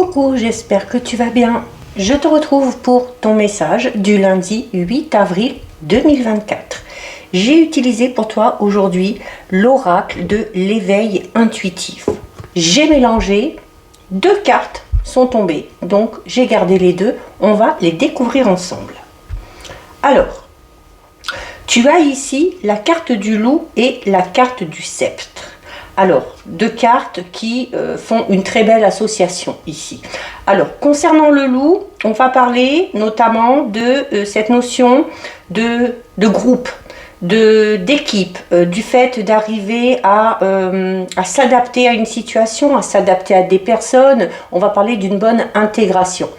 Coucou, j'espère que tu vas bien. Je te retrouve pour ton message du lundi 8 avril 2024. J'ai utilisé pour toi aujourd'hui l'oracle de l'éveil intuitif. J'ai mélangé, deux cartes sont tombées, donc j'ai gardé les deux. On va les découvrir ensemble. Alors, tu as ici la carte du loup et la carte du sceptre. Alors, deux cartes qui font une très belle association ici. Alors, concernant le loup, on va parler notamment de cette notion de groupe, d'équipe, du fait d'arriver à s'adapter à une situation, à s'adapter à des personnes. On va parler d'une bonne intégration.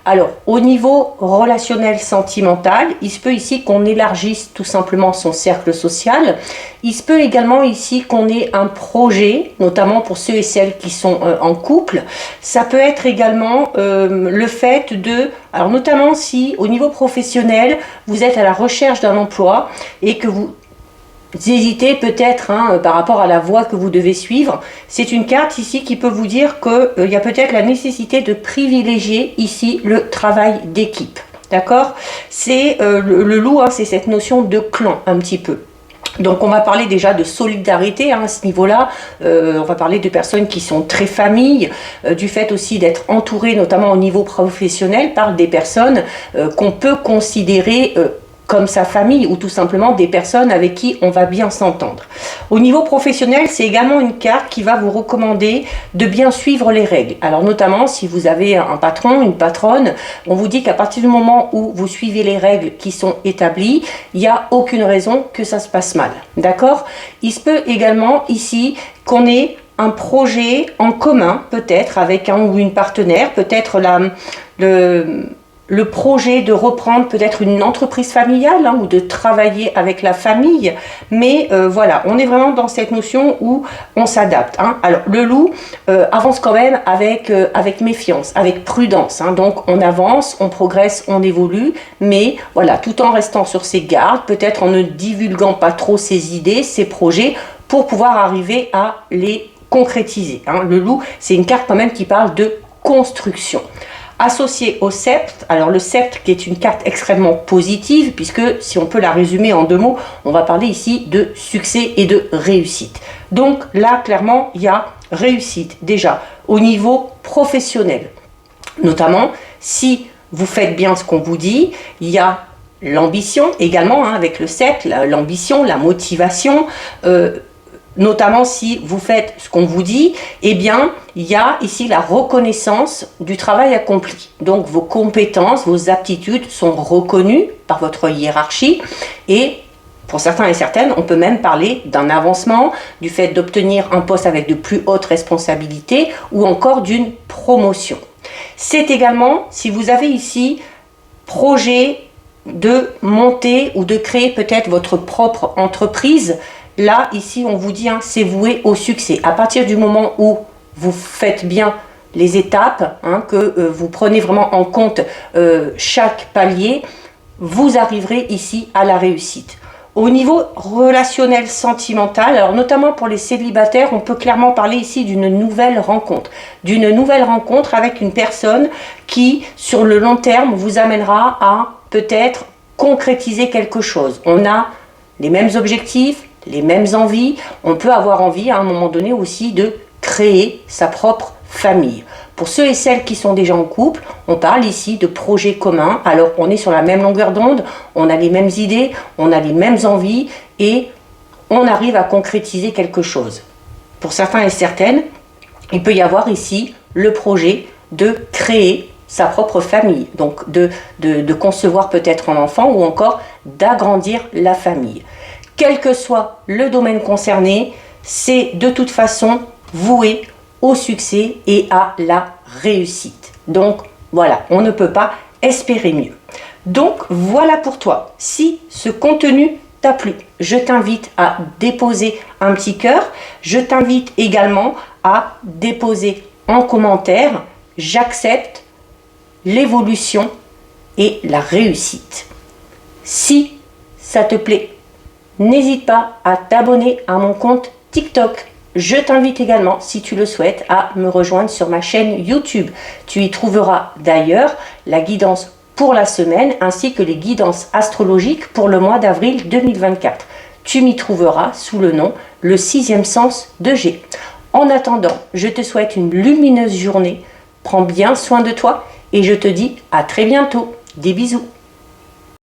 Alors, au niveau relationnel sentimental, il se peut ici qu'on élargisse tout simplement son cercle social. Il se peut également ici qu'on ait un projet, notamment pour ceux et celles qui sont en couple. Ça peut être également le fait de, alors notamment si au niveau professionnel, vous êtes à la recherche d'un emploi et que vous hésitez peut-être par rapport à la voie que vous devez suivre. C'est une carte ici qui peut vous dire qu'il y a peut-être la nécessité de privilégier ici le travail d'équipe. D'accord? C'est le loup, c'est cette notion de clan un petit peu. Donc on va parler déjà de solidarité à ce niveau-là, on va parler de personnes qui sont très familles, du fait aussi d'être entouré notamment au niveau professionnel par des personnes qu'on peut considérer comme sa famille ou tout simplement des personnes avec qui on va bien s'entendre. Au niveau professionnel, c'est également une carte qui va vous recommander de bien suivre les règles. Alors notamment si vous avez un patron, une patronne, on vous dit qu'à partir du moment où vous suivez les règles qui sont établies, il n'y a aucune raison que ça se passe mal. D'accord? Il se peut également ici qu'on ait un projet en commun, peut-être avec un ou une partenaire, peut-être le projet de reprendre peut-être une entreprise familiale ou de travailler avec la famille, mais voilà, on est vraiment dans cette notion où on s'adapte. Alors le loup avance quand même avec méfiance, avec prudence, donc on avance, on progresse, on évolue, mais voilà, tout en restant sur ses gardes, peut-être en ne divulguant pas trop ses idées, ses projets, pour pouvoir arriver à les concrétiser. Le loup, c'est une carte quand même qui parle de construction. Associé au sceptre, alors le sceptre qui est une carte extrêmement positive, puisque si on peut la résumer en deux mots, on va parler ici de succès et de réussite. Donc là, clairement, il y a réussite déjà au niveau professionnel. Notamment, si vous faites bien ce qu'on vous dit, il y a l'ambition également, avec le sceptre, l'ambition, la motivation, notamment si vous faites ce qu'on vous dit, eh bien, il y a ici la reconnaissance du travail accompli. Donc, vos compétences, vos aptitudes sont reconnues par votre hiérarchie et pour certains et certaines, on peut même parler d'un avancement, du fait d'obtenir un poste avec de plus hautes responsabilités ou encore d'une promotion. C'est également, si vous avez ici projet de monter ou de créer peut-être votre propre entreprise, là, ici, on vous dit, c'est voué au succès. À partir du moment où vous faites bien les étapes, que vous prenez vraiment en compte chaque palier, vous arriverez ici à la réussite. Au niveau relationnel sentimental, alors notamment pour les célibataires, on peut clairement parler ici d'une nouvelle rencontre. D'une nouvelle rencontre avec une personne qui, sur le long terme, vous amènera à peut-être concrétiser quelque chose. On a les mêmes objectifs, les mêmes envies, on peut avoir envie à un moment donné aussi de créer sa propre famille. Pour ceux et celles qui sont déjà en couple, on parle ici de projets communs. Alors on est sur la même longueur d'onde, on a les mêmes idées, on a les mêmes envies et on arrive à concrétiser quelque chose. Pour certains et certaines, il peut y avoir ici le projet de créer sa propre famille, donc de concevoir peut-être un enfant ou encore d'agrandir la famille. Quel que soit le domaine concerné, c'est de toute façon voué au succès et à la réussite. Donc voilà, on ne peut pas espérer mieux. Donc voilà pour toi. Si ce contenu t'a plu, je t'invite à déposer un petit cœur. Je t'invite également à déposer en commentaire « J'accepte l'évolution et la réussite ». Si ça te plaît, n'hésite pas à t'abonner à mon compte TikTok. Je t'invite également, si tu le souhaites, à me rejoindre sur ma chaîne YouTube. Tu y trouveras d'ailleurs la guidance pour la semaine ainsi que les guidances astrologiques pour le mois d'avril 2024. Tu m'y trouveras sous le nom Le sixième sens de G. En attendant, je te souhaite une lumineuse journée. Prends bien soin de toi et je te dis à très bientôt. Des bisous.